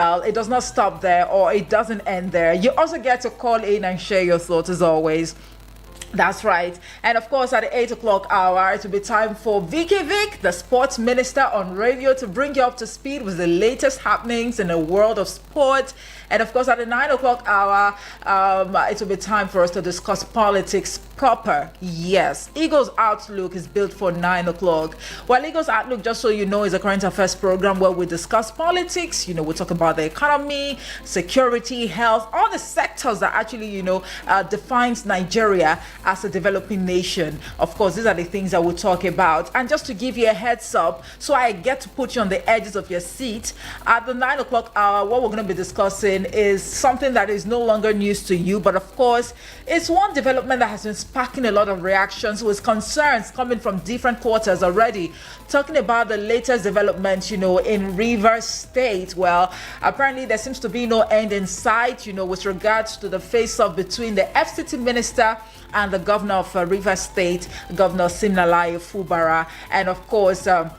Well, it does not stop there, or it doesn't end there. You also get to call in and share your thoughts as always. That's right. And of course, at the 8 o'clock hour, it will be time for Vicky Vic, the sports minister on radio, to bring you up to speed with the latest happenings in the world of sport. And of course, at the 9 o'clock hour, it will be time for us to discuss politics proper. Yes, Eagles Outlook is built for 9 o'clock. Well, Eagles Outlook, just so you know, is a current affairs program where we discuss politics. You know, we talk about the economy, security, health, all the sectors that actually, defines Nigeria as a developing nation. Of course, these are the things that we'll talk about. And just to give you a heads up, so I get to put you on the edges of your seat, at the 9 o'clock hour, what we're going to be discussing is something that is no longer news to you, but of course, it's one development that has been sparking a lot of reactions with concerns coming from different quarters already. Talking about the latest development, in Rivers State. Well, apparently there seems to be no end in sight, with regards to the face-off between the FCT minister and the governor of Rivers State, Governor Siminalayi Fubara. And of course, the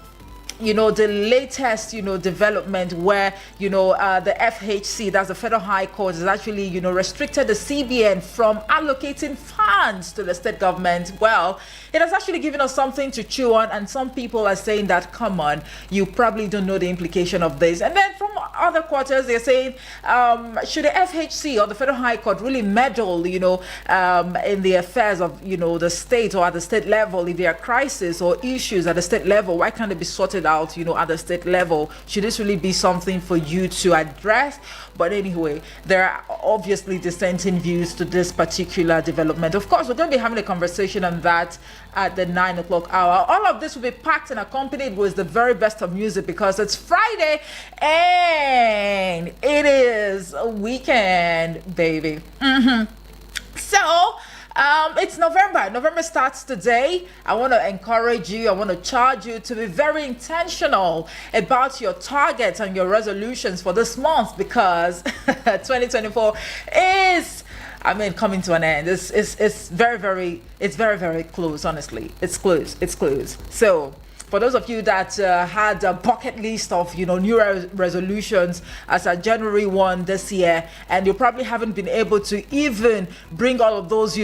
latest, development where, the FHC, that's the Federal High Court, has actually, restricted the CBN from allocating funds to the state government. Well, it has actually given us something to chew on, and some people are saying that, come on, you probably don't know the implication of this. And then from other quarters, they're saying, should the FHC or the Federal High Court really meddle, in the affairs of, the state, or at the state level, if there are crises or issues at the state level, why can't it be sorted out, at the state level? Should this really be something for you to address? But anyway, there are obviously dissenting views to this particular development. Of course, we're going to be having a conversation on that at the 9 o'clock hour. All of this will be packed and accompanied with the very best of music, because it's Friday and it is a weekend, baby. So, it's November. November starts today. I want to encourage you, I want to charge you to be very intentional about your targets and your resolutions for this month, because 2024 is, coming to an end. It's very close, honestly. It's close. So, for those of you that had a bucket list of, new resolutions as at January 1 this year, and you probably haven't been able to even bring all of those,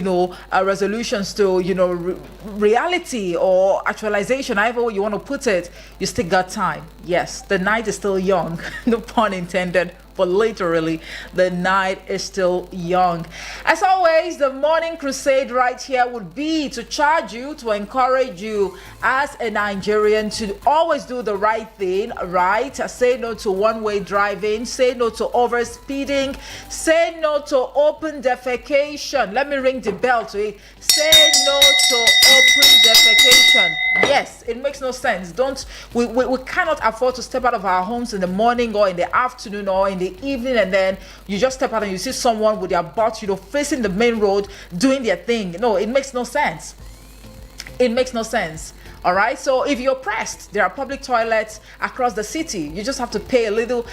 resolutions to, reality or actualization, however you want to put it, you still got time. Yes, the night is still young, no pun intended. But literally, the night is still young. As always, the morning crusade right here would be to charge you, to encourage you as a Nigerian to always do the right thing, right? Say no to one-way driving, say no to overspeeding, say no to open defecation. Let me ring the bell to it. Say no to open defecation. Yes, it makes no sense. We cannot afford to step out of our homes in the morning or in the afternoon or in the evening, and then you just step out and you see someone with their butt, facing the main road doing their thing. No, it makes no sense. It makes no sense. All right. So if you're pressed, there are public toilets across the city. You just have to pay a little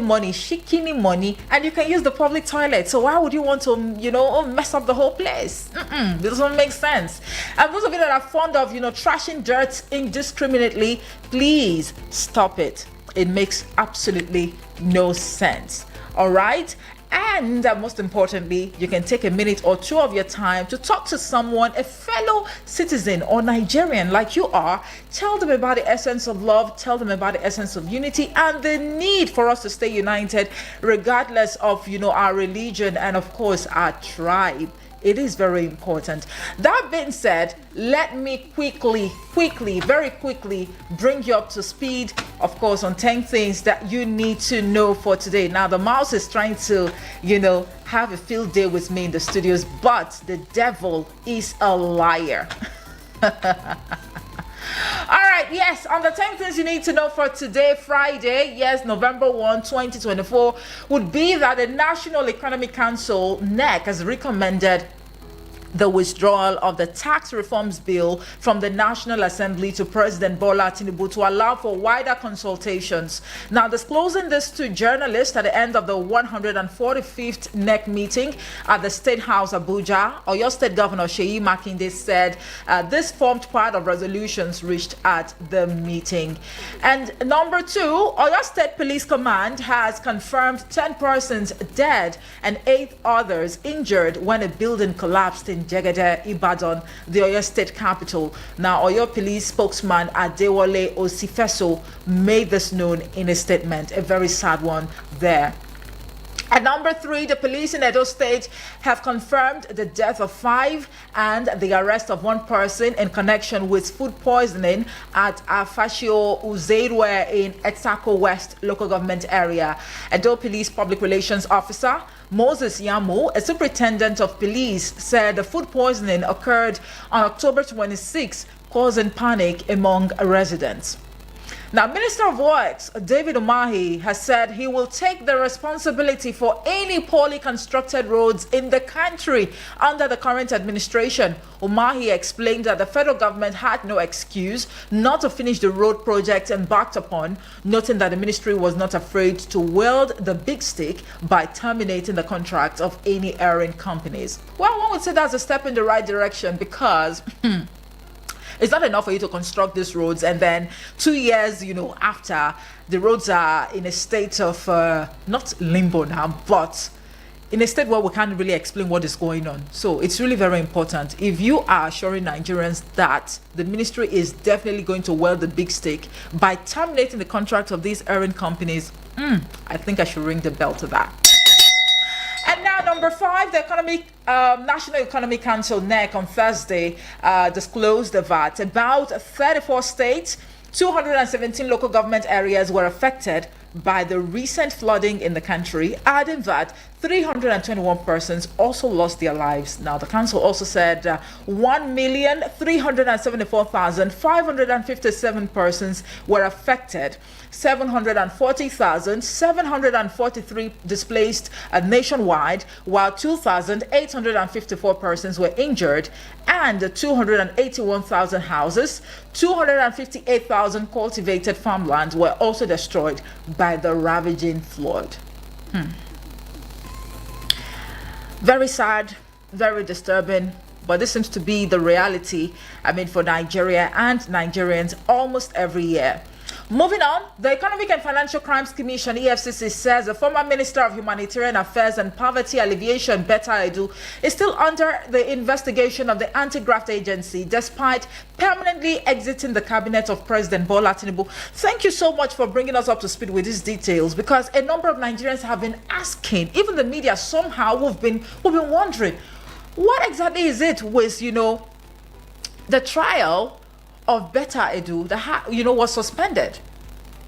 money, shikini money, and you can use the public toilet. So why would you want to, mess up the whole place? This doesn't make sense. And those of you that are fond of, trashing dirt indiscriminately, please stop it. It makes absolutely no sense. All right. And most importantly, you can take a minute or two of your time to talk to someone, a fellow citizen or Nigerian like you are. Tell them about the essence of love, tell them about the essence of unity, and the need for us to stay united regardless of, our religion and of course our tribe. It is very important. That being said, let me very quickly bring you up to speed, of course, on 10 things that you need to know for today. Now, the mouse is trying to, have a field day with me in the studios, but the devil is a liar. All right, yes, on the 10 things you need to know for today, Friday, yes, November 1, 2024, would be that the National Economic Council, NEC, has recommended the withdrawal of the tax reforms bill from the National Assembly to President Bola Tinubu to allow for wider consultations. Now, disclosing this to journalists at the end of the 145th NEC meeting at the State House, Abuja, Oyo State Governor Seyi Makinde said this formed part of resolutions reached at the meeting. And number 2, Oyo State Police Command has confirmed 10 persons dead and 8 others injured when a building collapsed in Jegede, Ibadan, the Oyo State capital. Now, Oyo Police spokesman Adewale Osifeso made this known in a statement. A very sad one there. At number 3, the police in Edo State have confirmed the death of 5 and the arrest of 1 person in connection with food poisoning at Afashio Uzeirwe in Etsako West local government area. Edo Police Public Relations Officer Moses Yamu, a superintendent of police, said the food poisoning occurred on October 26, causing panic among residents. Now, Minister of Works David Umahi has said he will take the responsibility for any poorly constructed roads in the country under the current administration. Umahi explained that the federal government had no excuse not to finish the road project embarked upon, noting that the ministry was not afraid to wield the big stick by terminating the contracts of any erring companies. Well, one would say that's a step in the right direction because it's not enough for you to construct these roads and then 2 years, after, the roads are in a state of not limbo now, but in a state where we can't really explain what is going on. So it's really very important. If you are assuring Nigerians that the ministry is definitely going to wield the big stick by terminating the contract of these errand companies, I think I should ring the bell to that. And now, number 5, the National Economic Council NEC on Thursday disclosed that about 34 states, 217 local government areas were affected by the recent flooding in the country, adding that 321 persons also lost their lives. Now, the council also said 1,374,557 persons were affected, 740,743 displaced nationwide, while 2,854 persons were injured, and 281,000 houses, 258,000 cultivated farmlands were also destroyed by the ravaging flood. Very sad, very disturbing, but this seems to be the reality, for Nigeria and Nigerians almost every year. Moving on, the Economic and Financial Crimes Commission, EFCC, says the former Minister of Humanitarian Affairs and Poverty Alleviation, Betta Edu, is still under the investigation of the Anti-Graft Agency, despite permanently exiting the cabinet of President Bola Tinubu. Thank you so much for bringing us up to speed with these details, because a number of Nigerians have been asking, even the media somehow, we've been wondering, what exactly is it with, the trial of Betta Edu that was suspended,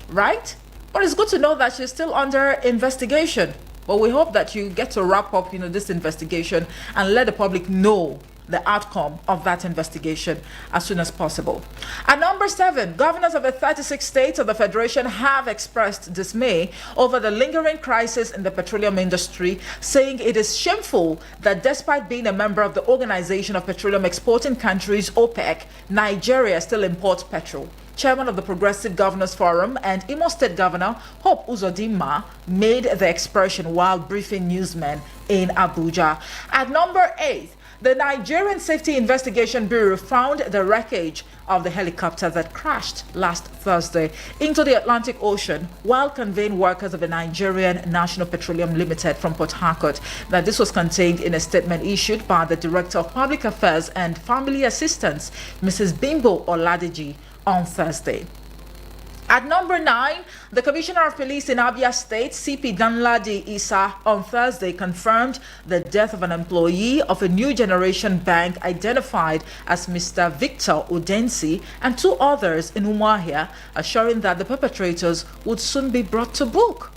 right? But it's good to know that she's still under investigation. But we hope that you get to wrap up, this investigation and let the public know the outcome of that investigation as soon as possible. At number 7, governors of the 36 states of the Federation have expressed dismay over the lingering crisis in the petroleum industry, saying it is shameful that despite being a member of the Organization of Petroleum Exporting Countries, OPEC, Nigeria still imports petrol. Chairman of the Progressive Governors Forum and Imo State Governor Hope Uzodinma made the expression while briefing newsmen in Abuja. At number 8, the Nigerian Safety Investigation Bureau found the wreckage of the helicopter that crashed last Thursday into the Atlantic Ocean while conveying workers of the Nigerian National Petroleum Limited from Port Harcourt. Now, this was contained in a statement issued by the Director of Public Affairs and Family Assistance, Mrs. Bimbo Oladiji, on Thursday. At number 9, the Commissioner of Police in Abia State, CP Danladi Isa, on Thursday confirmed the death of an employee of a New Generation bank identified as Mr. Victor Udensi and 2 others in Umuahia, assuring that the perpetrators would soon be brought to book.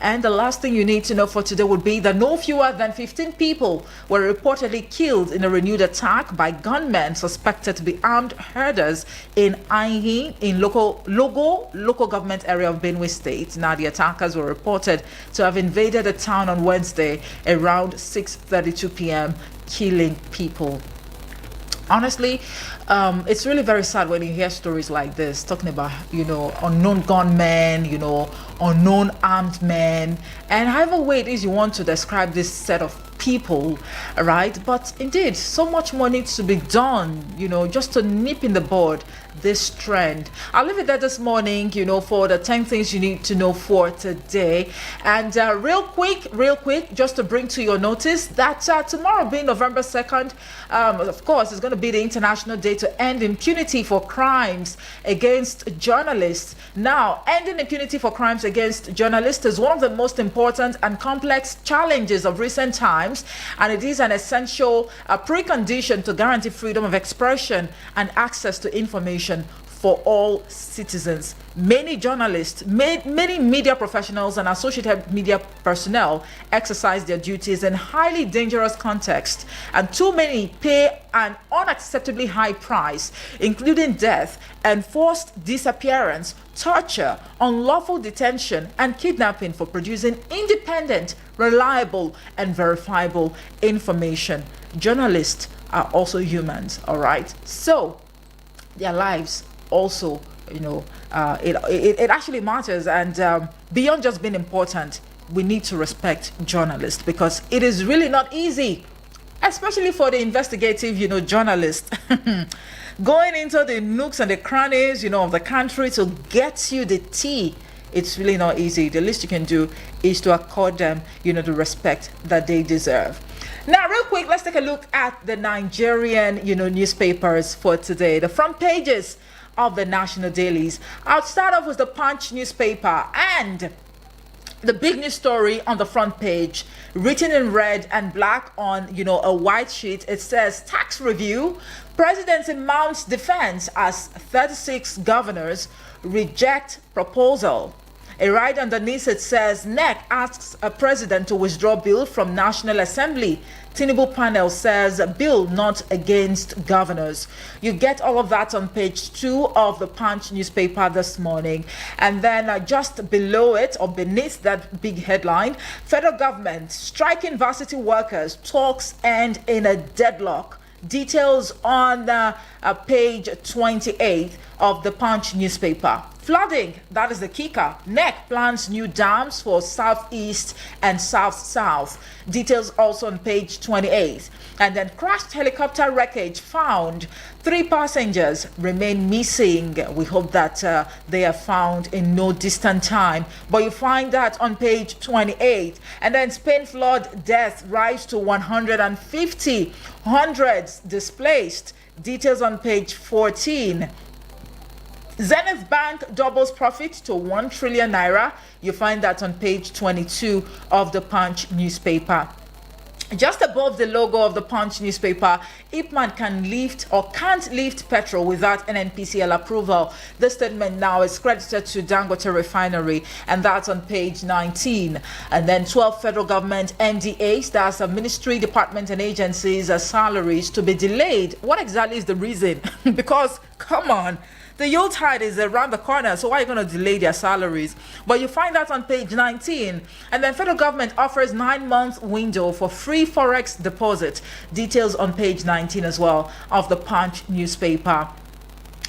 And the last thing you need to know for today would be that no fewer than 15 people were reportedly killed in a renewed attack by gunmen suspected to be armed herders in Aihin, in local government area of Benue State. Now, the attackers were reported to have invaded a town on Wednesday around 6:32 p.m., killing people. Honestly, it's really very sad when you hear stories like this, talking about, unknown gunmen, unknown armed men, and however way it is you want to describe this set of people, right? But indeed, so much more needs to be done, just to nip in the bud this trend. I'll leave it there this morning, for the 10 things you need to know for today. And real quick, just to bring to your notice that tomorrow being November 2nd, of course, is going to be the International Day to End Impunity for Crimes Against Journalists. Now, ending impunity for crimes against journalists is one of the most important and complex challenges of recent times, and it is an essential precondition to guarantee freedom of expression and access to information for all citizens. Many journalists, many media professionals and associated media personnel exercise their duties in highly dangerous contexts, and too many pay an unacceptably high price, including death, enforced disappearance, torture, unlawful detention, and kidnapping for producing independent, reliable, and verifiable information. Journalists are also humans, all right? So their lives also, it actually matters. And beyond just being important, we need to respect journalists, because it is really not easy, especially for the investigative, journalist, going into the nooks and the crannies, of the country to get you the tea. It's really not easy. The least you can do is to accord them, the respect that they deserve. Now, real quick, let's take a look at the Nigerian, newspapers for today. The front pages of the national dailies. I'll start off with the Punch newspaper, and the big news story on the front page, written in red and black on, a white sheet. It says, tax review, presidency mounts defense as 36 governors reject proposal. Right underneath it says, NEC asks a president to withdraw bill from National Assembly. Tinubu panel says bill not against governors. You get all of that on page 2 of the Punch newspaper this morning. And then just below it, or beneath that big headline, federal government striking varsity workers, talks end in a deadlock. Details on page 28 of the Punch newspaper. Flooding, that is the kicker. NEC plans new dams for southeast and south-south. Details also on page 28. And then crashed helicopter wreckage found. 3 passengers remain missing. We hope that they are found in no distant time. But you find that on page 28. And then Spain flood death rise to 150. Hundreds displaced. Details on page 14. Zenith Bank doubles profit to 1 trillion naira. You find that on page 22 of the Punch newspaper. Just above the logo of the Punch newspaper, Ipman can lift or can't lift petrol without NNPCL approval. This statement now is credited to Dangote Refinery, and that's on page 19. And then 12 federal government MDAs, that's a ministry, department, and agencies, salaries to be delayed. What exactly is the reason? Because, come on, the Yuletide is around the corner, so why are you going to delay their salaries? But you find that on page 19. And then federal government offers 9-month window for free forex deposit. Details on page 19 as well of the Punch newspaper.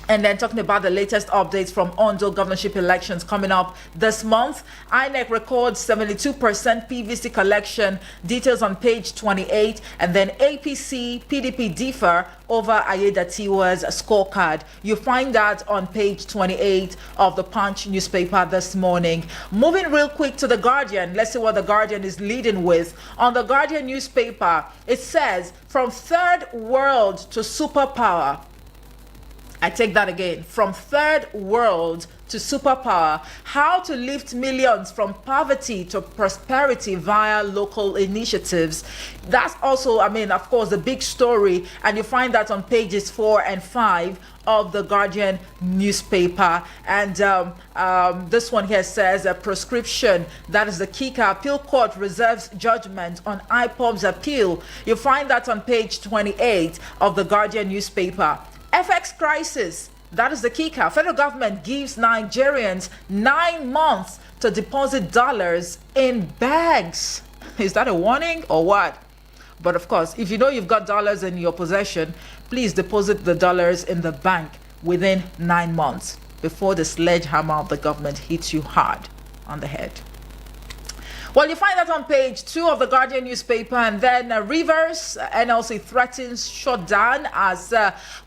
And then talking about the latest updates from Ondo governorship elections coming up this month, INEC records 72% PVC collection. Details on page 28. And then APC, PDP differ over Ayedatiwa's scorecard. You find that on page 28 of the Punch newspaper this morning. Moving real quick to The Guardian. Let's see what The Guardian is leading with. On The Guardian newspaper, it says, from third world to superpower, I take that again. From third world to superpower, how to lift millions from poverty to prosperity via local initiatives. That's also, I mean, of course, the big story, and you find that on pages 4 and 5 of the Guardian newspaper. And this one here says a prescription, that is the kicker. Appeal court reserves judgment on IPOB's appeal. You find that on page 28 of the Guardian newspaper. FX crisis, that is the kicker. Federal government gives Nigerians 9 months to deposit dollars in bags. Is that a warning or what? But of course, if you know you've got dollars in your possession, please deposit the dollars in the bank within 9 months before the sledgehammer of the government hits you hard on the head. Well, you find that on page 2 of the Guardian newspaper. And then Rivers, NLC threatens shutdown as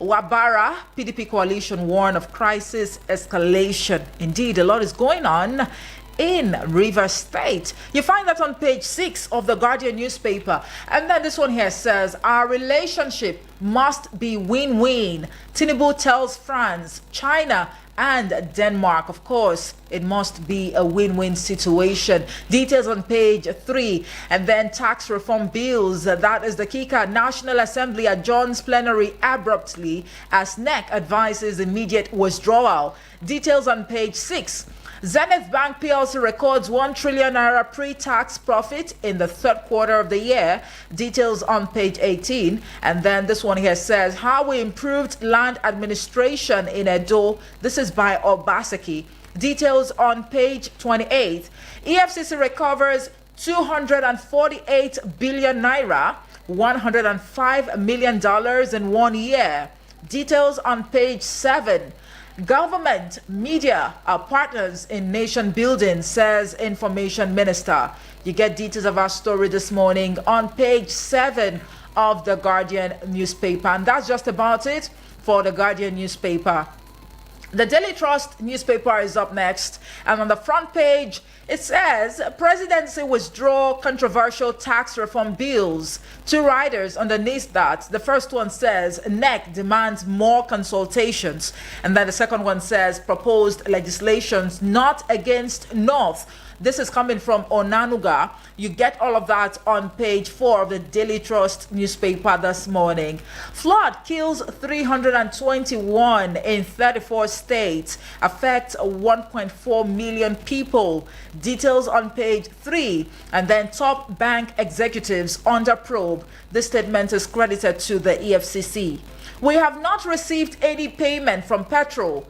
Wabara, PDP coalition warn of crisis escalation. Indeed, a lot is going on in Rivers State. You find that on page 6 of the Guardian newspaper. And then this one here says, our relationship must be win-win. Tinubu tells France, China, and Denmark. Of course, it must be a win-win situation. Details on page 3. And then tax reform bills, that is the kicker. National Assembly adjourns plenary abruptly as NEC advises immediate withdrawal. Details on page 6. Zenith Bank PLC records 1 trillion naira pre-tax profit in the third quarter of the year. Details on page 18. And then this one here says how we improved land administration in Edo. This is by Obaseki. Details on page 28. EFCC recovers 248 billion naira, $105 million in 1 year. Details on page 7. Government media are partners in nation building, says Information Minister. You get details of our story this morning on page 7 of the Guardian newspaper. And that's just about it for the Guardian newspaper. The Daily Trust newspaper is up next. And on the front page, it says, presidency withdraw controversial tax reform bills. 2 riders underneath that. The first one says, NEC demands more consultations. And then the second one says, proposed legislations not against North. This is coming from Onanuga. You get all of that on page 4 of the Daily Trust newspaper this morning. Flood kills 321 in 34 states, affects 1.4 million people. Details on page 3. And then top bank executives under probe. This statement is credited to the EFCC. We have not received any payment from petrol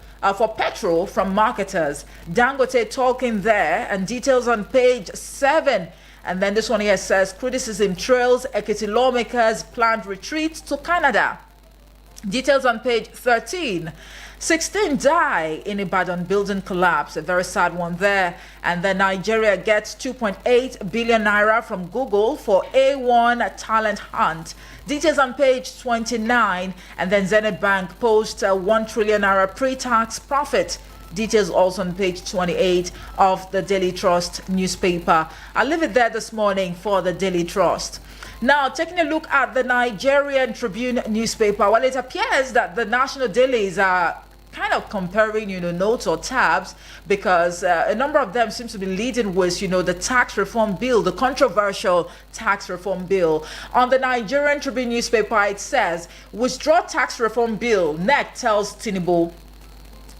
from marketers. Dangote talking there, and details on page 7. And then this one here says criticism trails Ekiti lawmakers planned retreat to Canada. Details on page 13. 16 die in Ibadan building collapse. A very sad one there. And then Nigeria gets 2.8 billion naira from Google for A1 talent hunt. Details on page 29. And then Zenith Bank posts 1 trillion naira pre-tax profit. Details also on page 28 of the Daily Trust newspaper. I'll leave it there this morning for the Daily Trust. Now, taking a look at the Nigerian Tribune newspaper, well, it appears that the national dailies are kind of comparing, notes or tabs, because a number of them seems to be leading with, the tax reform bill, the controversial tax reform bill. On the Nigerian Tribune newspaper, it says, withdraw tax reform bill, NEC tells Tinubu.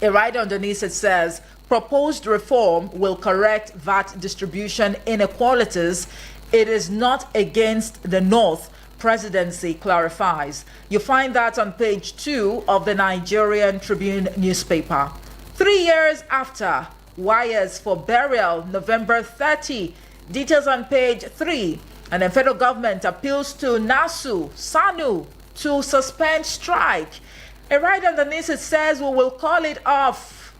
A writer underneath it says, proposed reform will correct VAT distribution inequalities. It is not against the North, presidency clarifies. You find that on page 2 of the Nigerian Tribune newspaper. 3 years after, wires for burial, November 30. Details on page 3. And then federal government appeals to SANU to suspend strike. A writer underneath it says we will call it off,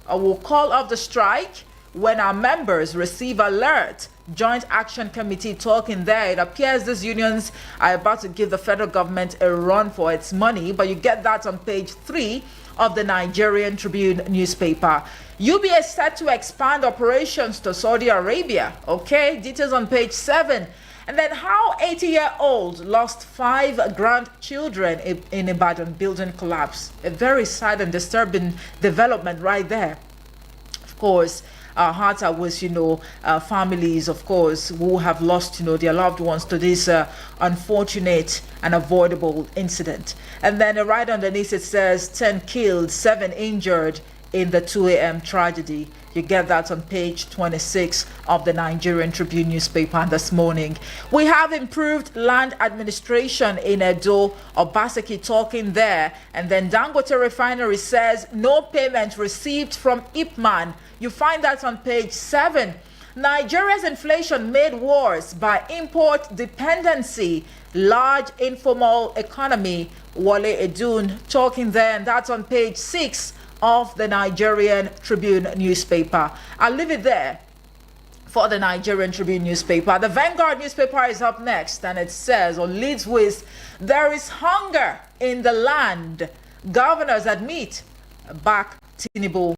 or we'll call off the strike when our members receive alert. Joint Action Committee talking there. It appears these unions are about to give the federal government a run for its money, but you get that on page 3 of the Nigerian Tribune newspaper. UBA set to expand operations to Saudi Arabia. Okay, details on page 7. And then how 80-year-old lost 5 grandchildren in Ibadan building collapse. A very sad and disturbing development right there. Of course, our hearts are with, families, of course, who have lost, their loved ones to this unfortunate and avoidable incident. And then right underneath it says 10 killed, 7 injured in the 2 a.m. tragedy. You get that on page 26 of the Nigerian Tribune newspaper this morning. We have improved land administration in Edo. Obaseki talking there. And then Dangote Refinery says no payment received from Ipman. You find that on page 7. Nigeria's inflation made worse by import dependency. Large informal economy. Wale Edun talking there, and that's on page 6 of the Nigerian Tribune newspaper. I'll leave it there for the Nigerian Tribune newspaper. The Vanguard newspaper is up next, and it says, or leads with, there is hunger in the land. Governors admit, back Tinubu.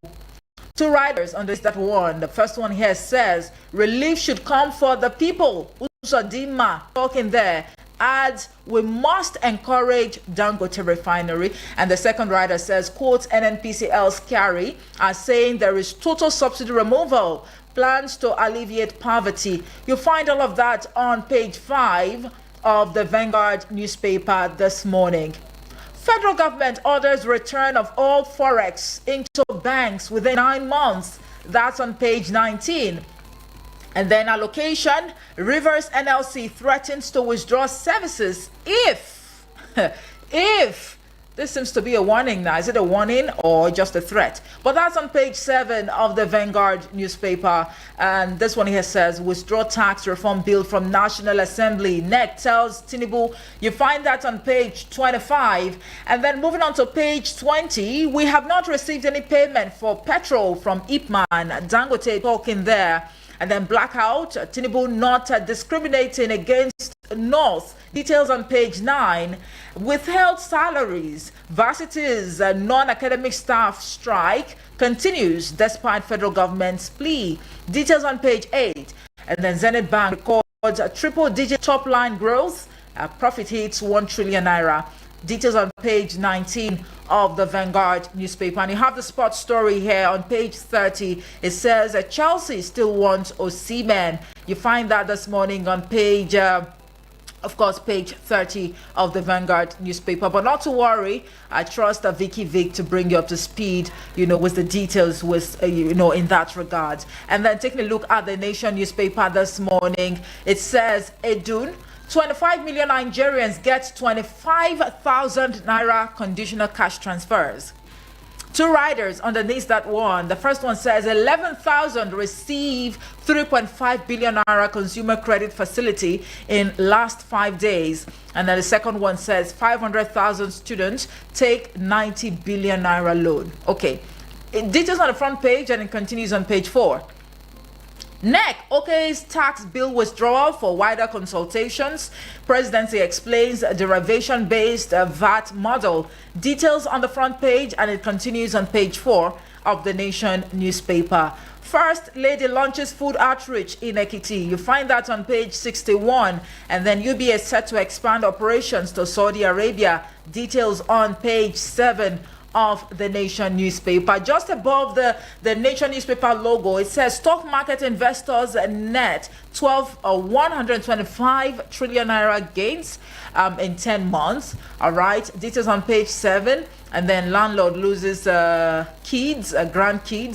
2 riders on this that one. The first one here says, relief should come for the people. Usodima talking there, adds, we must encourage Dangote Refinery. And the second rider says, quote, NNPCL's carry are saying there is total subsidy removal, plans to alleviate poverty. You'll find all of that on page 5 of the Vanguard newspaper this morning. Federal government orders return of all forex into banks within 9 months. That's on page 19. And then allocation, Rivers NLC threatens to withdraw services if this seems to be a warning now. Is it a warning or just a threat? But that's on page 7 of the Vanguard newspaper. And this one here says, withdraw tax reform bill from National Assembly. NEC tells Tinubu. You find that on page 25. And then moving on to page 20, we have not received any payment for petrol from Ipman. Dangote talking there. And then blackout, Tinubu not discriminating against North. Details on page 9. Withheld salaries, varsities, non-academic staff strike continues despite federal government's plea. Details on page 8. And then Zenith Bank records a triple-digit top-line growth. Profit hits 1 trillion naira. Details on page 19 of the Vanguard newspaper. And you have the sports story here on page 30. It says Chelsea still wants Osimhen. You find that this morning on page, of course, page 30 of the Vanguard newspaper. But not to worry, I trust Vicky Vic to bring you up to speed, with the details, in that regard. And then taking a look at the Nation newspaper this morning, it says Edun, 25 million Nigerians get 25,000 naira conditional cash transfers. 2 riders underneath that one. The first one says 11,000 receive 3.5 billion naira consumer credit facility in last 5 days. And then the second one says 500,000 students take 90 billion naira loan. Okay, it details on the front page, and it continues on page 4. NEC okay's tax bill withdrawal for wider consultations. Presidency explains a derivation-based VAT model. Details on the front page, and it continues on page 4 of the Nation newspaper. First Lady launches food outreach in Ekiti. You find that on page 61. And then UBA is set to expand operations to Saudi Arabia. Details on page 7 of the Nation newspaper. Just above the Nation newspaper logo, it says stock market investors net 125 trillion naira gains in 10 months. All right, details on page 7. And then landlord loses grandkids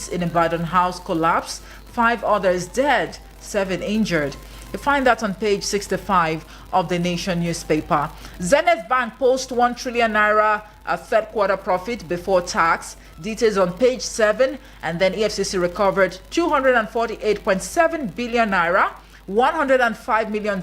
in Ibadan house collapse. 5 others dead, 7 injured. You find that on page 65 of the Nation newspaper. Zenith Bank posts 1 trillion naira third quarter profit before tax. Details on page 7. And then EFCC recovered 248.7 billion naira, $105 million.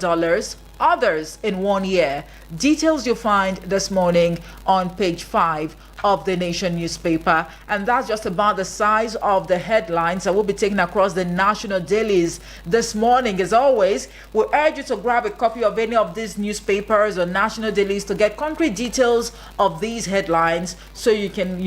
Others in 1 year. Details you find this morning on page 5 of the Nation newspaper. And that's just about the size of the headlines that will be taken across the national dailies this morning. As always, we urge you to grab a copy of any of these newspapers or national dailies to get concrete details of these headlines, so you can,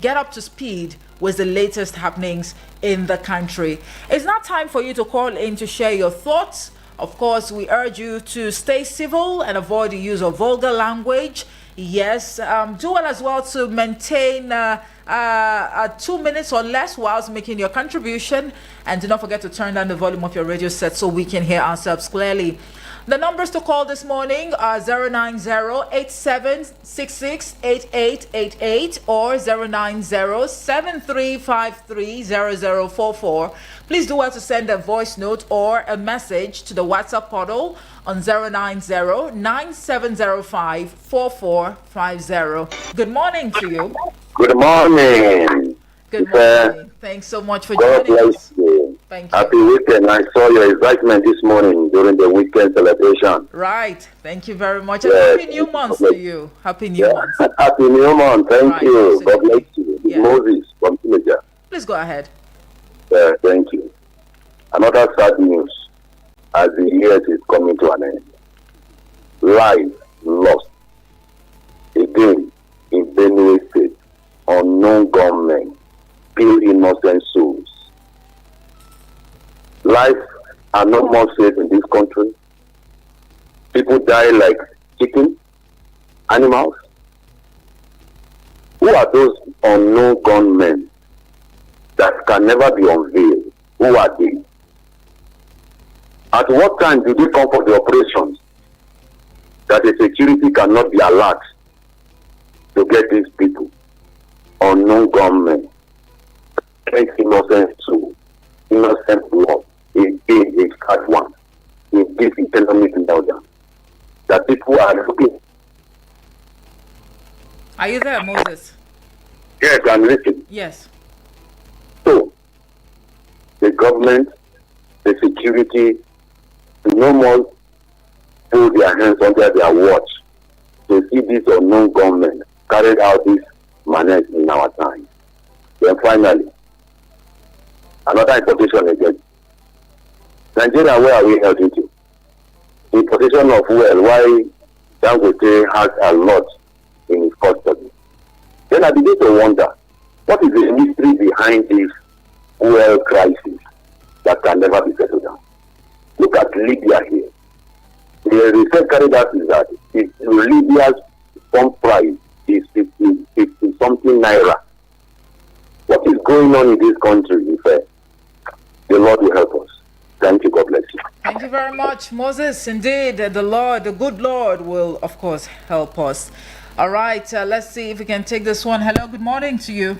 get up to speed with the latest happenings in the country. It's now time for you to call in to share your thoughts Of course, we urge you to stay civil and avoid the use of vulgar language. Yes, do well as well to maintain 2 minutes or less whilst making your contribution. And do not forget to turn down the volume of your radio set so we can hear ourselves clearly. The numbers to call this morning are 090-8766-8888 or 090-7353-0044. Please do well to send a voice note or a message to the WhatsApp portal on 090-9705-4450. Good morning to you. Good morning. Good morning. Thanks so much for God joining bless us. you. Thank you. Happy weekend. I saw your excitement this morning during the weekend celebration. Right. Thank you very much. Yes. And happy new month to you. Happy new month. Happy new month. Thank Right, you. absolutely. God bless you. Yeah. Moses from Teenager. Please go ahead. Thank you. Another sad news as the year is coming to an end. Life lost again in Benue State. Unknown gunmen kill innocent souls. Life are no more safe in this country. People die like chicken, animals. Who are those unknown gunmen that can never be unveiled? Who are they? At what time do they come for the operations that the security cannot be alert to get these people? Unknown gunmen, innocent souls, innocent blood. Again, a sad one in this economic meltdown that people are looking. Are you there, Moses? Yes, I'm listening. Yes. So, the government, the security, no more put their hands under their watch to see these unknown gunmen carried out this manner in our time. Then finally, another importation again. Nigeria, where are we heading to? Importation of oil, why Dangote has a lot in his custody. Then I begin to wonder, what is the mystery behind this oil crisis that can never be settled down? Look at Libya here. The research carried out is that if Libya's pump price is 50 something naira, what is going on in this country? If the Lord will help us. Thank you. God bless you. Thank you very much, Moses. Indeed, the Lord, the good Lord, will, of course, help us. All right, let's see if we can take this one. Hello, good morning to you.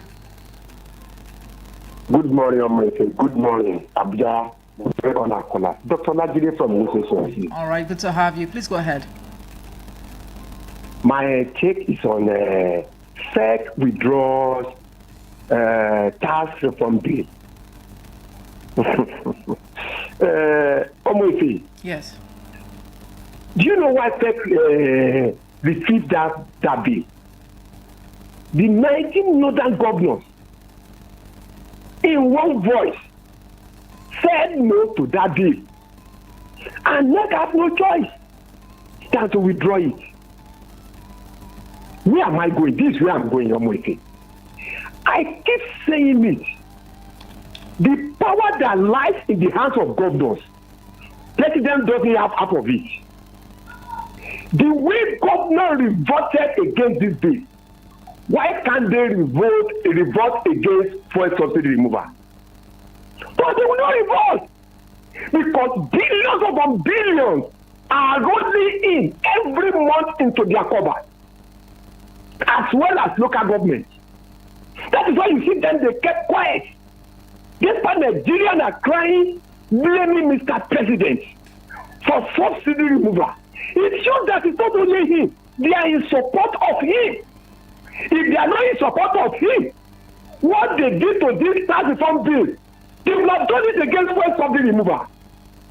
Good morning, America. Good morning, Abuja. Dr. Najide from Moses. All right, good to have you. Please go ahead. My take is on FEC withdraws tax reform bill. Yes. Do you know why FEC refused that bill? The 19 northern governors, in one voice, said no to that bill. And NEC have no choice than to withdraw it. Where am I going? This is where I'm going, Omoife. I keep saying it. The power that lies in the hands of governors, president doesn't have half of it. The way governors revolted against this bill, why can't they revolt against fuel subsidy removal? But they will not revolt because billions upon billions are rolling in every month into their cupboard, as well as local government. That is why you see them, they kept quiet. Despite Nigerians are crying, blaming Mr. President for subsidy removal. It shows that it's not only him, they are in support of him. If they are not in support of him, what they did to this tax reform bill, they would have done it against fuel subsidy removal.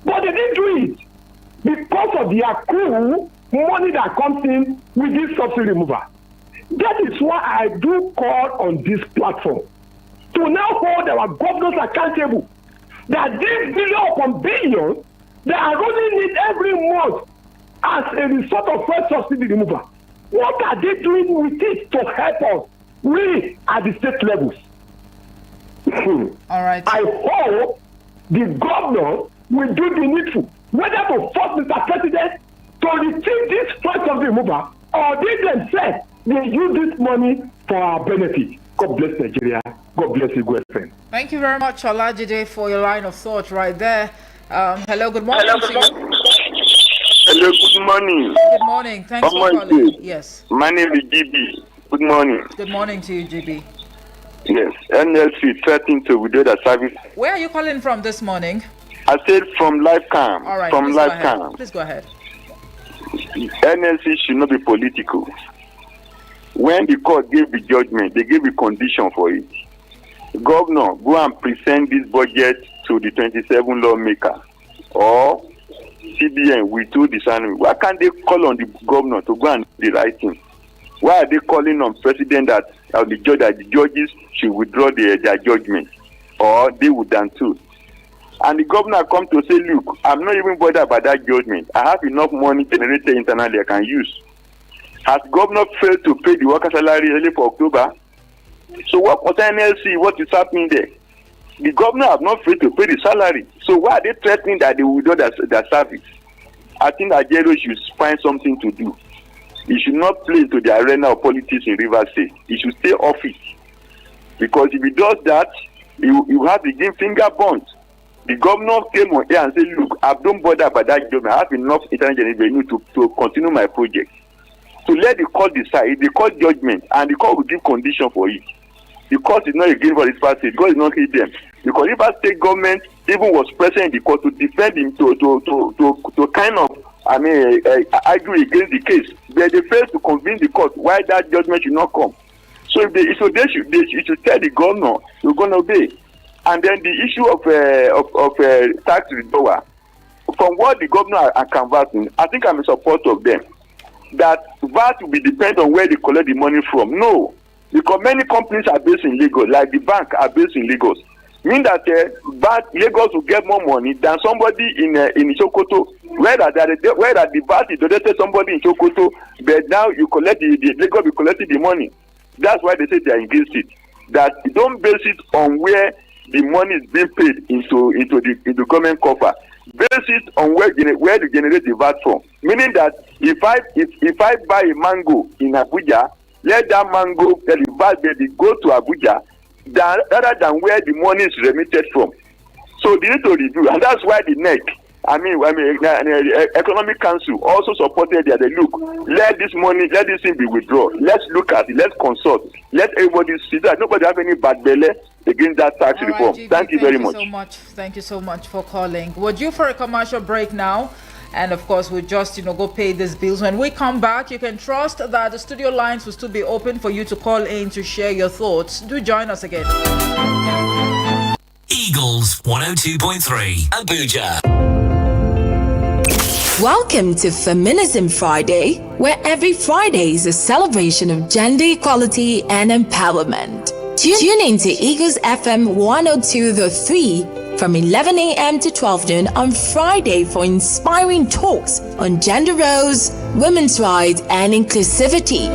But they didn't do it because of the accrued money that comes in with this subsidy removal. That is why I do call on this platform to now hold our governors accountable that these billion upon billions that are rolling in every month as a result of fuel subsidy removal, what are they doing with it to help us? We at the state levels. All right. I hope the governors will do the needful, whether to force Mr. President to retrieve this first of the remover, or they themselves will use this money for our benefit. God bless Nigeria. God bless you, good friend. Thank you very much, Olajide, for your line of thought right there. Hello, good morning. Hello, good morning. Good morning. Thanks for calling. Yes. My name is GB. Good morning. Good morning to you, GB. Yes, NLC threatening to withdraw the service. Where are you calling from this morning? I said from LifeCam. All right, from please LifeCam. Please go ahead. NLC should not be political. When the court gave the judgment, they gave a condition for it. Governor, go and present this budget to the 27 lawmaker, or CBN will do the signing. Why can't they call on the governor to go and do the right thing? Why are they calling on president that the judge that the judges should withdraw their judgment, or they would done too? And the governor come to say, look, I'm not even bothered about that judgment. I have enough money generated internally I can use. Has governor failed to pay the worker salary early for October? So what was NLC? What is happening there? The governor have not failed to pay the salary. So why are they threatening that they will do their service? I think Ajero should find something to do. He should not play into the arena of politics in Rivers State. He should stay off it. Because if he does that, you have the finger burnt. The governor came on here and said, look, I don't bother about that job. I have enough internal revenue to continue my project. To let the court decide, the court judgment, and the court will give condition for it. The court is not against for this party. God is not hit them. Because Rivers State government even was present in the court to defend him to kind of argue against the case. But they failed to convince the court why that judgment should not come. So they should tell the governor you're going to obey. And then the issue of tax withdrawal, from what the governor are canvassing, I think I'm in support of them. That VAT will be depend on where they collect the money from. No, because many companies are based in Lagos, like the bank are based in Lagos. Mean that Lagos will get more money than somebody in Sokoto, where the VAT is donated somebody in Sokoto, but now you collect the Lagos will collect the money. That's why they say they are against it. That you don't base it on where the money is being paid into the government coffer. Base it on where they generate the VAT from. Meaning that if I buy a mango in Abuja, let that mango the VAT go to Abuja rather than where the money is remitted from. So they need to review, and that's why the NEC, Economic Council also supported that. Look, let this thing be withdrawn. Let's look at it. Let's consult. Let everybody see that nobody have any bad belly against that tax reform. GB, thank you very much. Thank you so much for calling. We're due for a commercial break now. And of course, we'll just, go pay these bills. When we come back, you can trust that the studio lines will still be open for you to call in to share your thoughts. Do join us again. Eagles 102.3 Abuja. Welcome to Feminism Friday, where every Friday is a celebration of gender equality and empowerment. Tune in to Eagles FM 102.3 from 11 a.m. to 12 noon on Friday for inspiring talks on gender roles, women's rights, and inclusivity.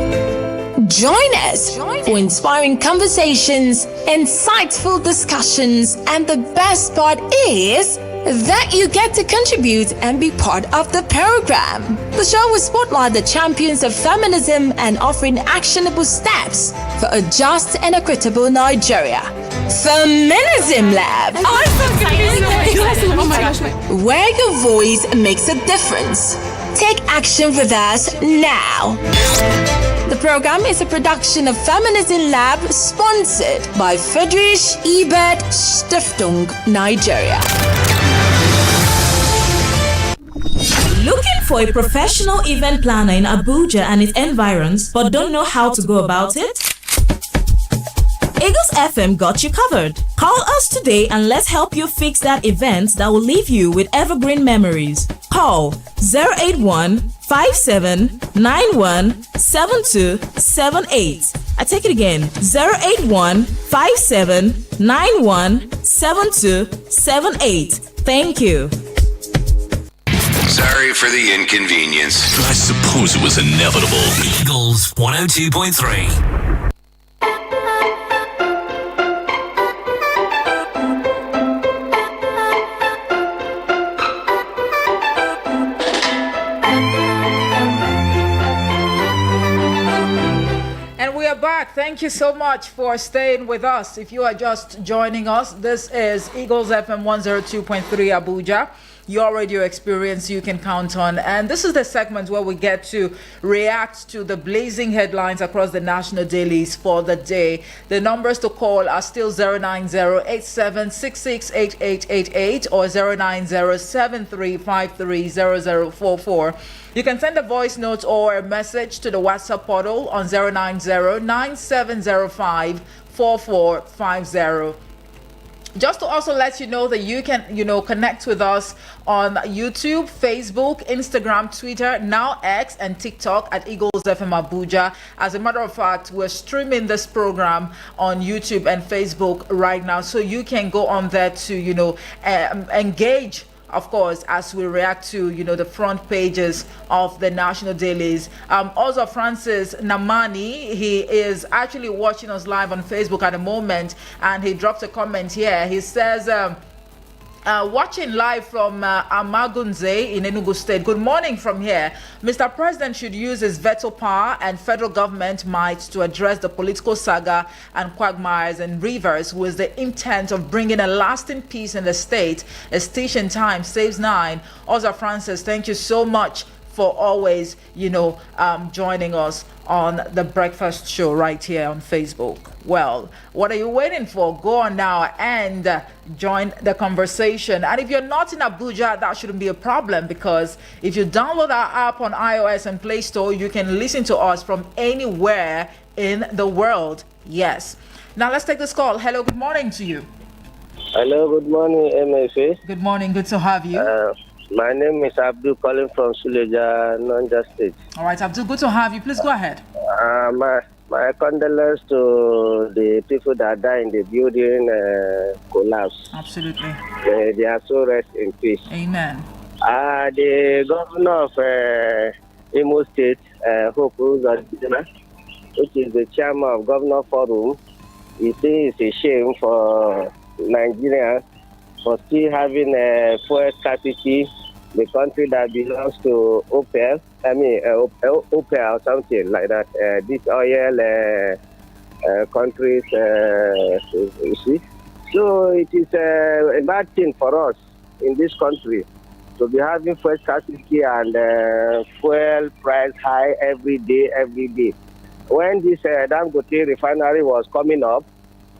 Join us for inspiring conversations, insightful discussions, and the best part is that you get to contribute and be part of the program. The show will spotlight the champions of feminism and offering actionable steps for a just and equitable Nigeria. Feminism Lab. Where your voice makes a difference. Take action with us now. The program is a production of Feminism Lab, sponsored by Friedrich Ebert Stiftung, Nigeria. Looking for a professional event planner in Abuja and its environs, but don't know how to go about it? Eagles FM got you covered. Call us today and let's help you fix that event that will leave you with evergreen memories. Call 081-5791-7278. I take it again, 081-5791-7278. Thank you. Sorry for the inconvenience. I suppose it was inevitable. Eagles 102.3. back. Thank you so much for staying with us. If you are just joining us, this is Eagles FM 102.3 Abuja, your radio experience you can count on. And this is the segment where we get to react to the blazing headlines across the national dailies for the day. The numbers to call are still 090-8766-8888 or 090-7353-0044. You can send a voice note or a message to the WhatsApp portal on 090-9705-4450. Just to also let you know that you can, connect with us on YouTube, Facebook, Instagram, Twitter, now X, and TikTok at Eagles FM Abuja. As a matter of fact, we're streaming this program on YouTube and Facebook right now, so you can go on there to, engage, of course, as we react to, the front pages of the national dailies. Also, Francis Namani, he is actually watching us live on Facebook at the moment, and he dropped a comment here. He says, watching live from Amagunze in Enugu State. Good morning from here. Mr. President should use his veto power and federal government might to address the political saga and quagmires and rivers with the intent of bringing a lasting peace in the state. A station time saves 9. Oza Francis, thank you so much for always, joining us on the breakfast show right here on Facebook. Well, what are you waiting for? Go on now and join the conversation. And if you're not in Abuja, that shouldn't be a problem, because if you download our app on iOS and Play Store, you can listen to us from anywhere in the world. Yes. Now let's take this call. Hello, good morning to you. Hello, good morning, MFA. Good morning, good to have you. My name is Abdul, calling from Suleja, Nanja State. All right, Abdul, good to have you. Please go ahead. My condolences to the people that died in the building collapse. Absolutely. They are so rest in peace. Amen. The governor of Imo State, Hope Uzodinma, which is the chairman of Governor Forum, he says it's a shame for Nigeria for still having a fuel scarcity, the country that belongs to OPEC, OPEC or something like that. This oil countries, you see. So it is a bad thing for us in this country to be having fuel scarcity and fuel price high every day. When this Dangote refinery was coming up,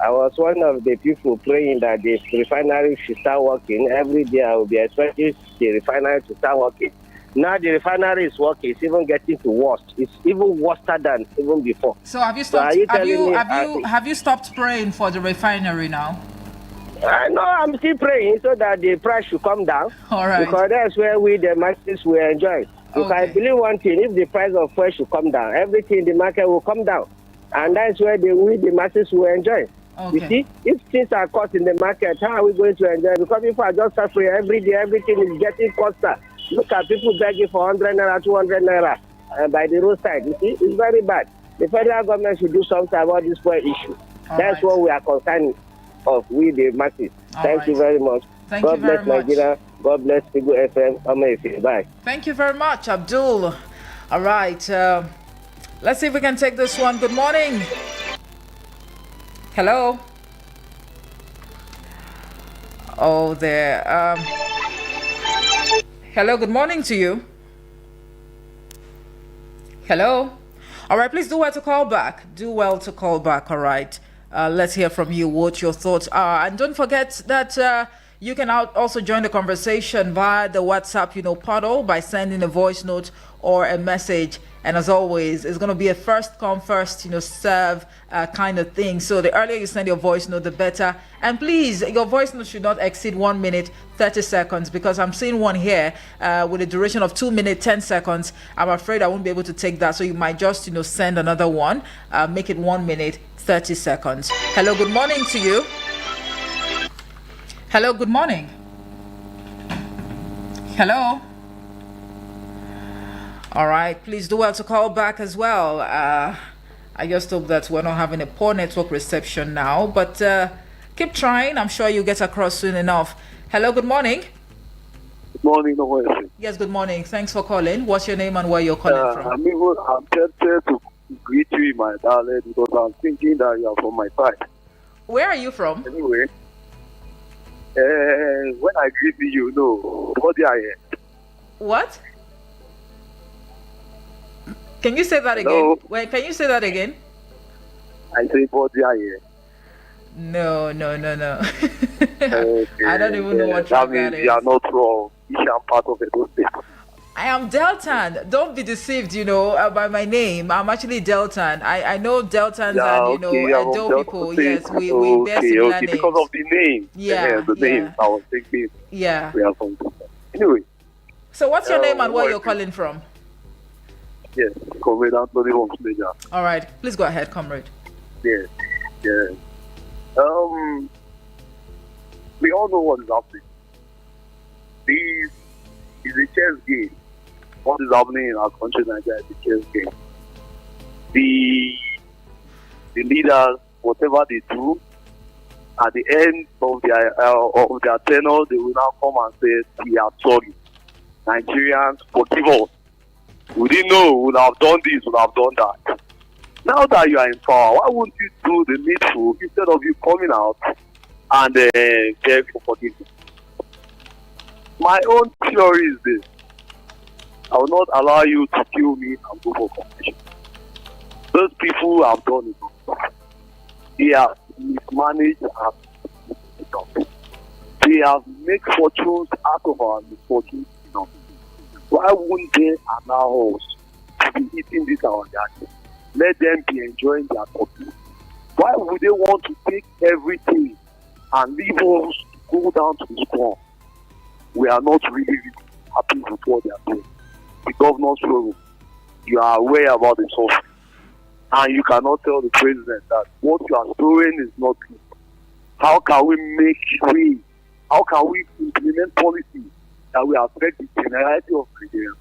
I was one of the people praying that the refinery should start working. Every day I will be expecting the refinery to start working. Now the refinery is working. It's even getting to worse. It's even worse than even before. So have you stopped? Have you stopped praying for the refinery now? No, I'm still praying so that the price should come down. All right. Because that's where we, the masses, will enjoy. Because I believe one thing: if the price of fuel should come down, everything in the market will come down, and that's where the masses will enjoy. Okay. You see, if things are cost in the market, how are we going to enjoy? Because people are just suffering every day. Everything is getting costly. Look at people begging for 100 naira, 200 naira by the roadside. You see, it's very bad. The federal government should do something about this fuel issue. That's what we are concerned of, we the masses. Thank you very much. God bless Nigeria. God bless Eagle FM. Amazing. Bye. Thank you very much, Abdul. All right. Let's see if we can take this one. Good morning. Hello. Oh, there. Hello, good morning to you. Hello. All right, please do well to call back. Do well to call back, all right. Let's hear from you what your thoughts are. And don't forget that you can also join the conversation via the WhatsApp, portal by sending a voice note or a message. And as always, it's going to be a first come, first, serve kind of thing. So the earlier you send your voice note, the better. And please, your voice note should not exceed 1 minute, 30 seconds, because I'm seeing one here with a duration of 2 minutes, 10 seconds. I'm afraid I won't be able to take that. So you might just, send another one, make it 1 minute, 30 seconds. Hello, good morning to you. Hello, good morning. Hello. All right, please do well to call back as well. I just hope that we're not having a poor network reception now, but keep trying. I'm sure you'll get across soon enough. Hello, good morning. Good morning, Noel. Yes, good morning. Thanks for calling. What's your name and where you're calling from? I'm tempted to to greet you, my darling, because I'm thinking that you are from my side. Where are you from? Anyway, when I greet you, body I am. What? Can you say that Hello? again? Wait, can you say that again? I say body I am. No. Okay. I don't even know what that tribe means that you are is. not from Ishan part of Edo State. I am Deltan. Don't be deceived, by my name. I'm actually Deltan. I know Deltans and, Edo people. Yes, we bear similar names. Because of the name. Yeah, the name. I was thinking Yeah. we are from. Anyway, So what's your name and where what you're is- calling from? yes, Comrade Anthony Homesteader. All right. Please go ahead, comrade. Yes. We all know what is happening. This is a chess game. What is happening in our country, Nigeria, is a chess game. The leaders, whatever they do, at the end of their tenure, they will now come and say, "We are sorry, Nigerians, forgive us. We didn't know. We would have done this. We would have done that." Now that you are in power, why wouldn't you do the needful instead of you coming out and beg for forgiveness? My own theory is this: I will not allow you to kill me and go for competition. Those people have done it. They have mismanaged our system. They have made fortunes out of our misfortunes. Why wouldn't they allow us to be eating this our garden? Let them be enjoying their copy. Why would they want to take everything and leave us to go down to the score? We are not really happy with what they are doing. The governor's forum, you are aware about the suffering. And you cannot tell the president that what you are doing is not good. How can we how can we implement policies that will affect the generality of Nigerians?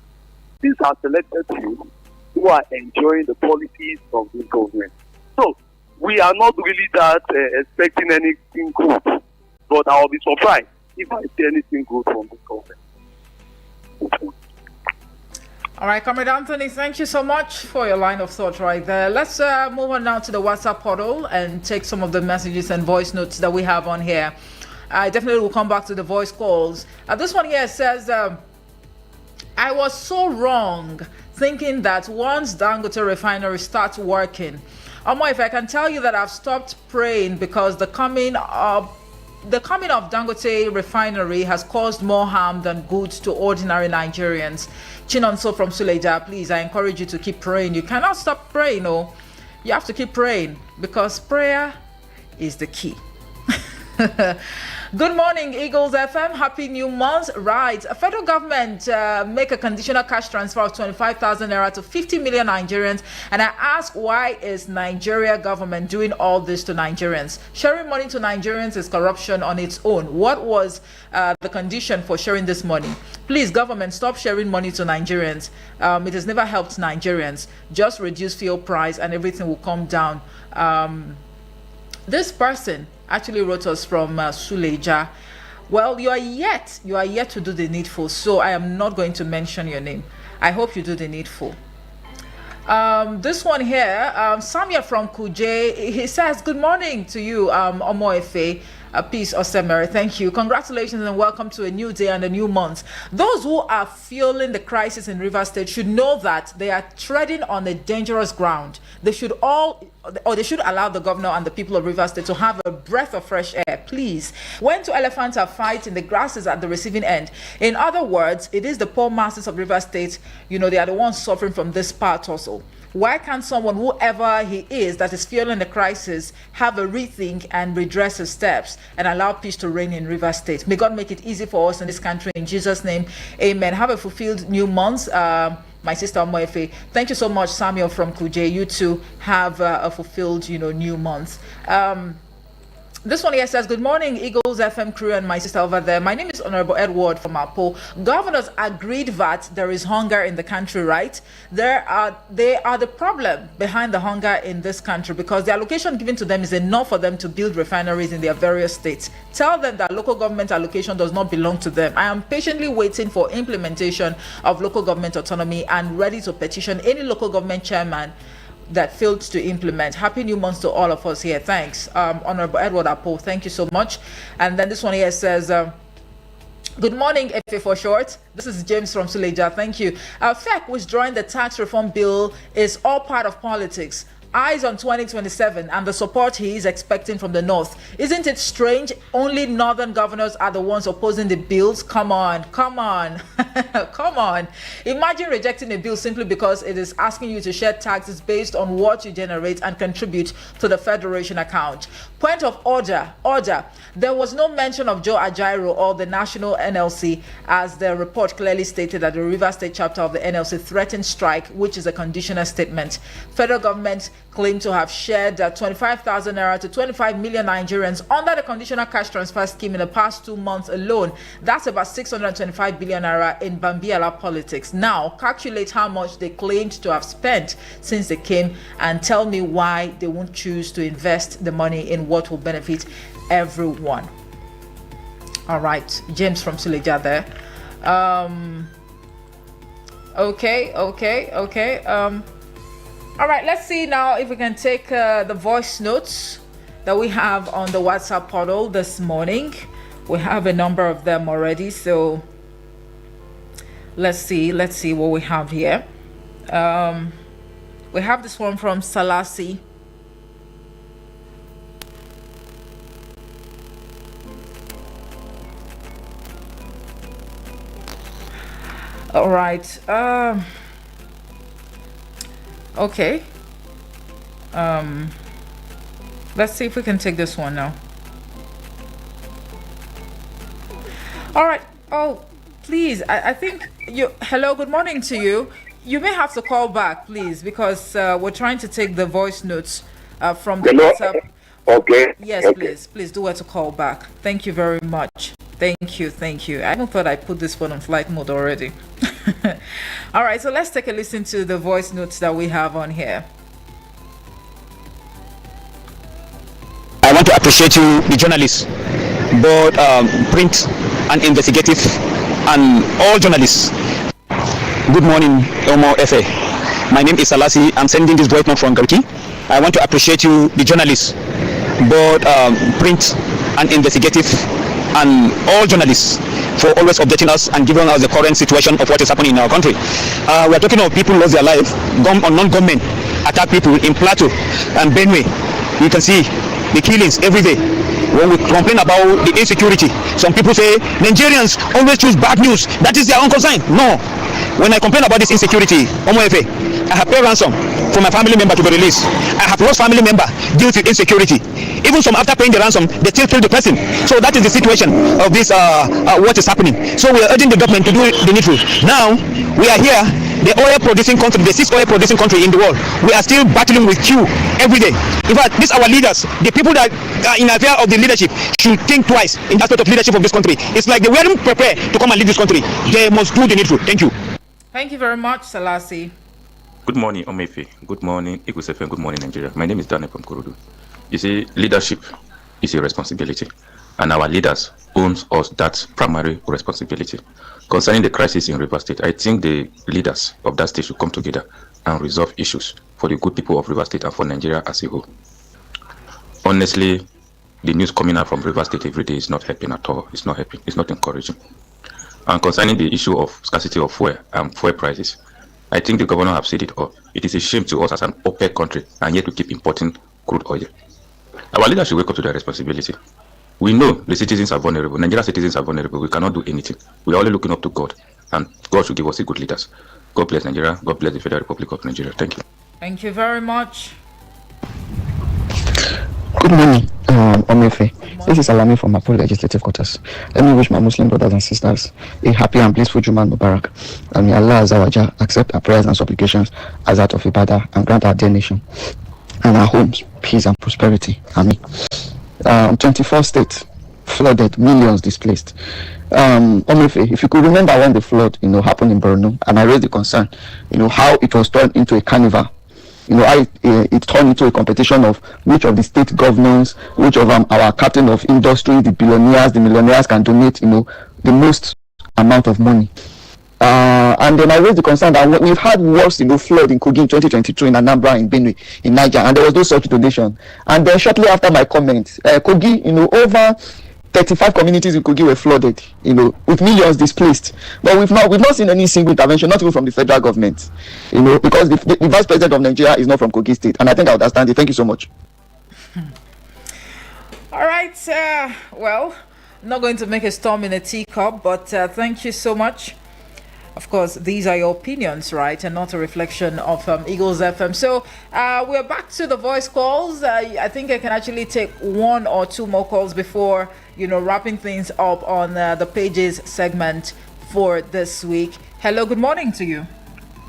These are selected few who are enjoying the policies of this government. So, we are not really that expecting anything good. But I will be surprised if I see anything good from this government. All right, Comrade Anthony, thank you so much for your line of thought right there. Let's move on now to the WhatsApp portal and take some of the messages and voice notes that we have on here. I definitely will come back to the voice calls. This one here says, I was so wrong thinking that once Dangote refinery starts working, if I can tell you that I've stopped praying because the coming of Dangote refinery has caused more harm than good to ordinary Nigerians. Chinonso from Suleja, please, I encourage you to keep praying. You cannot stop praying, no. You have to keep praying because prayer is the key. Good morning, Eagles FM. Happy new month. Right. A federal government make a conditional cash transfer of 25,000 naira to 50 million Nigerians. And I ask, why is Nigeria government doing all this to Nigerians? Sharing money to Nigerians is corruption on its own. What was the condition for sharing this money? Please, government, stop sharing money to Nigerians. It has never helped Nigerians. Just reduce fuel price and everything will come down. This person actually wrote us from Suleja. Well, you are yet to do the needful, so I am not going to mention your name. I hope you do the needful. This one here, Samia from Kuje, he says, good morning to you, Omoefe. Peace, Osemere. Thank you. Congratulations and welcome to a new day and a new month. Those who are feeling the crisis in Rivers State should know that they are treading on a dangerous ground. They should allow the governor and the people of Rivers State to have a breath of fresh air, please. When two elephants are fighting, the grass is at the receiving end. In other words, it is the poor masses of Rivers State, they are the ones suffering from this part also. Why can't someone, whoever he is, that is feeling the crisis, have a rethink and redress his steps and allow peace to reign in Rivers State? May God make it easy for us in this country. In Jesus' name, amen. Have a fulfilled new month. My sister Omoefe, thank you so much, Samuel from Kuje. You too have a fulfilled, new month. This one here says, good morning, Eagles FM crew and my sister over there. My name is Honorable Edward from Apo. Governors agreed that there is hunger in the country, right? They are the problem behind the hunger in this country because the allocation given to them is enough for them to build refineries in their various states. Tell them that local government allocation does not belong to them. I am patiently waiting for implementation of local government autonomy and ready to petition any local government chairman that failed to implement. Happy new month to all of us here. Thanks, Honorable Edward Apo. Thank you so much. And then this one here says, good morning, FA for short. This is James from Suleja. Thank you. FEC withdrawing the tax reform bill is all part of politics. Eyes on 2027 and the support he is expecting from the North. Isn't it strange? Only Northern governors are the ones opposing the bills. Come on, come on, come on. Imagine rejecting a bill simply because it is asking you to share taxes based on what you generate and contribute to the Federation account. Point of order. There was no mention of Joe Ajaero or the National NLC, as the report clearly stated that the Rivers State chapter of the NLC threatened strike, which is a conditional statement. Federal government claimed to have shared 25,000 naira to 25 million Nigerians under the conditional cash transfer scheme in the past 2 months alone. That's about 625 billion naira in Bambiala politics. Now, calculate how much they claimed to have spent since they came and tell me why they won't choose to invest the money in what will benefit everyone. All right, James from Suleja there. Okay. All right, let's see now if we can take the voice notes that we have on the WhatsApp portal this morning. We have a number of them already, so let's see what we have here. We have this one from Salasi. All right. Okay. Let's see if we can take this one now. All right. Oh, please. I think you. Hello. Good morning to you. You may have to call back, please, because we're trying to take the voice notes from the WhatsApp. Okay. Yes, okay. Please do it to call back. Thank you very much. Thank you. I even thought I put this one on flight mode already. All right, so let's take a listen to the voice notes that we have on here. I want to appreciate you, the journalists, both print and investigative, and all journalists. Good morning, Omo FA. My name is Salasi. I'm sending this voice note from Garki. I want to appreciate you, the journalists, both print and investigative, and all journalists, for always updating us and giving us the current situation of what is happening in our country. We are talking of people lost their life, non-government attack people in Plateau and Benue. You can see the killings every day. When we complain about the insecurity, some people say Nigerians always choose bad news. That is their own concern. No. When I complain about this insecurity, I have paid ransom for my family member to be released. I have lost family member due to insecurity. Even some after paying the ransom, they still kill the person. So that is the situation of this, what is happening. So we are urging the government to do the needful. Now, we are here, the oil producing country, the 6th oil producing country in the world. We are still battling with Q every day. In fact, these our leaders, the people that are in affair of the leadership, should think twice in aspect of leadership of this country. It's like they weren't prepared to come and lead this country. They must do the needful. Thank you. Thank you very much, Salasi. Good morning, Omefe. Good morning, Eagles FM. Good morning, Nigeria. My name is Daniel from Kurudu. You see, leadership is a responsibility, and our leaders owns us that primary responsibility. Concerning the crisis in Rivers State, I think the leaders of that state should come together and resolve issues for the good people of Rivers State and for Nigeria as a whole. Honestly, the news coming out from Rivers State every day is not helping at all. It's not helping. It's not encouraging. And concerning the issue of scarcity of fuel and fuel prices, I think the governor have said it all. It is a shame to us as an OPEC country, and yet we keep importing crude oil. Our leaders should wake up to their responsibility. We know the citizens are vulnerable. Nigerian citizens are vulnerable. We cannot do anything. We are only looking up to God, and God should give us good leaders. God bless Nigeria. God bless the Federal Republic of Nigeria. Thank you. Thank you very much. Good morning, Omefe. This is Alami from Apollo Legislative Quarters. Let me wish my Muslim brothers and sisters a happy and blissful Juman Mubarak. And may Allah Azawajal accept our prayers and supplications as that of Ibadah and grant our dear nation and our homes peace and prosperity. Amen. 24 states flooded, millions displaced. Omefe, if you could remember when the flood, happened in Borno, and I raised the concern, how it was turned into a carnival. It turned into a competition of which of the state governors, which of our captain of industry, the billionaires, the millionaires can donate, the most amount of money. And then I raised the concern that we've had worse, flood in Kogi in 2022, in Anambra, in Benue, in Niger, and there was no such donation. And then shortly after my comment, Kogi, over 35 communities in Kogi were flooded, with millions displaced. But we've not seen any single intervention, not even from the federal government, because the vice president of Nigeria is not from Kogi State. And I think I understand it. Thank you so much. All right. Well, I'm not going to make a storm in a teacup, but thank you so much. Of course, these are your opinions, right, and not a reflection of Eagles FM. So we're back to the voice calls. I think I can actually take one or two more calls before, wrapping things up on the Pages segment for this week. Hello, good morning to you.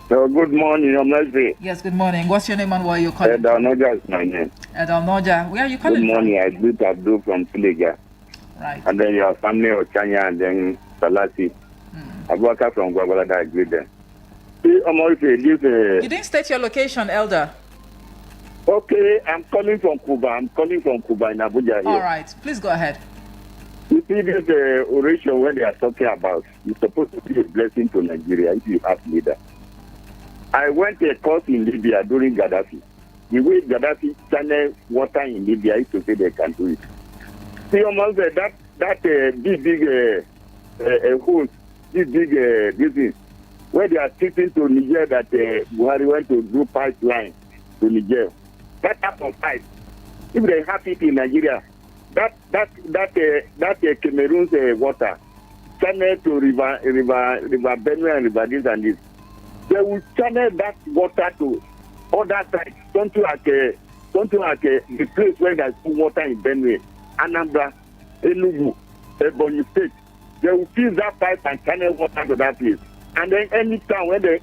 Good morning, Omnazi. Yes, good morning. What's your name and where are you calling? Edal Noja is my name. Edal Noja. Where are you calling Good morning, I greet Abdul from Suleja. Right. And then your family of Chanya and then Salasi. Abubakar from Gwagwalada, I greet them. You didn't state your location, Elder. Okay, I'm calling from Cuba. In Abuja here. All right, please go ahead. You see this oration when they are talking about, it's supposed to be a blessing to Nigeria if you have leader. I went to a course in Libya during Gaddafi. The way Gaddafi channeled water in Libya is to say they can do it. See, almost that big holes, this is where they are sticking to Niger that Buhari went to do pipeline to Niger. That type of pipe, if they have it in Nigeria, that Cameroon's water channel to river Benue and river this and this. They will channel that water to other sides, something like the place where there's water in Benue, Anambra, Enugu, Ebonyi State. They will fill that pipe and channel water to that place. And then anytime when they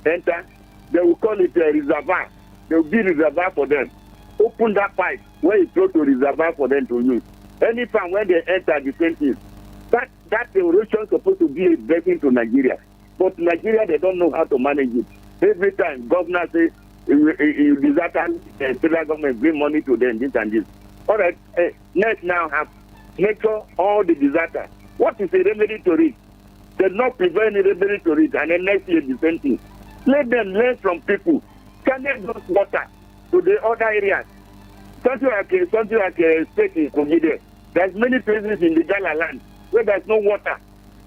enter, they will call it a reservoir. They will be reservoir for them. Open that pipe where it goes to reservoir for them to use. Anytime when they enter the same thing, that erosion is supposed to be a blessing to Nigeria. But Nigeria, they don't know how to manage it. Every time governor says, disaster, federal government bring money to them, this and this. All right, let's now have nature all the disaster. What is the remedy to it? They not prevent the remedy to it, and then next year the same thing. Let them learn from people. Channel those water to the other areas. Something like a state in Kogi. There's many places in the Gala land where there's no water.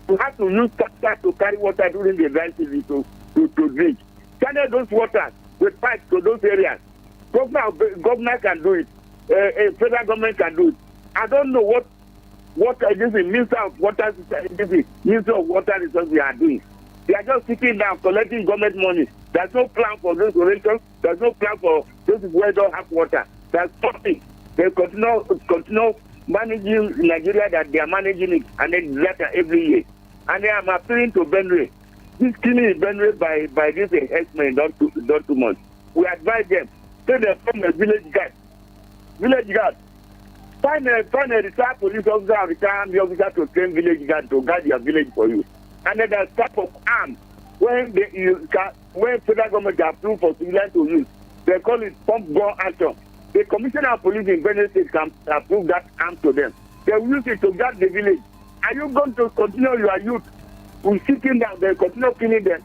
You have to use tractor to carry water during the dry season to drink. Channel those waters with pipes to those areas. Governor can do it. Federal government can do it. I don't know what this Minister of Water Resources are doing. They are just sitting down collecting government money. There's no plan for those relations. There's no plan for those who don't have water. There's nothing. They continue managing Nigeria that they are managing it, and then disaster every year. And then I'm appealing to Benue. This killing is Benue by this herdsmen not too much. We advise them. Say they form a village guard. Find a retired police officer and retired army officer to train village guard to guard your village for you. And then there's type of arms when federal government approve for civilians to use. They call it pump gun action. The commissioner of police in Benue State can approve that arm to them. They will use it to guard the village. Are you going to continue your youth who sitting down? They continue killing them.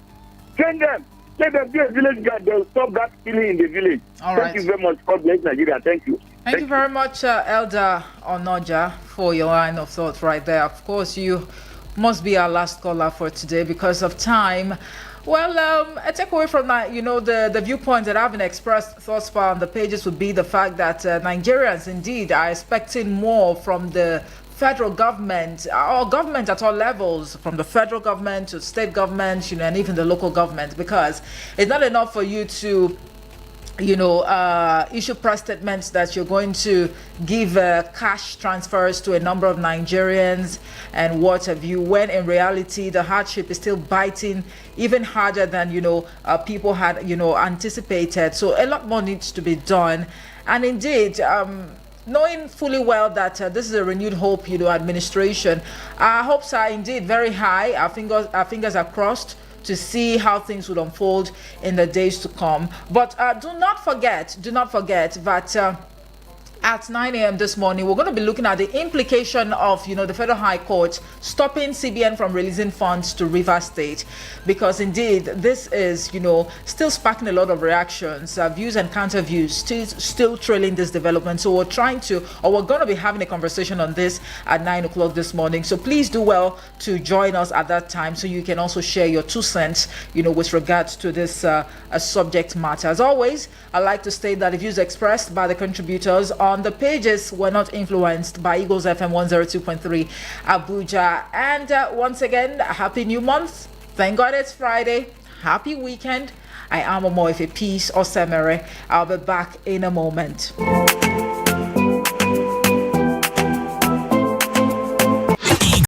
Train them. Let them be a village guard. They will stop that killing in the village. Thank you very much. God bless Nigeria. Thank you. Thank you very much, Elder Onoja, for your line of thought right there. Of course, you must be our last caller for today because of time. Well, a takeaway from that, the viewpoints that have been expressed thus far on the pages would be the fact that Nigerians indeed are expecting more from the federal government, or government at all levels, from the federal government to state government, and even the local government, because it's not enough for you to issue press statements that you're going to give cash transfers to a number of Nigerians and what have you, when in reality the hardship is still biting even harder than people had anticipated. So a lot more needs to be done, and indeed knowing fully well that this is a renewed hope administration, our hopes are indeed very high. Our fingers are crossed to see how things would unfold in the days to come. But do not forget that At 9 a.m. this morning, we're going to be looking at the implication of, the Federal High Court stopping CBN from releasing funds to Rivers State, because indeed this is, still sparking a lot of reactions, views and counter views, still trailing this development. So we're going to be having a conversation on this at 9 o'clock this morning. So please do well to join us at that time, so you can also share your 2 cents, with regards to this subject matter. As always, I'd like to state that the views expressed by the contributors on the pages were not influenced by Eagles FM 102.3 Abuja. And once again, happy new month. Thank God it's Friday. Happy weekend. I am Omoife Peace Osemere. I'll be back in a moment.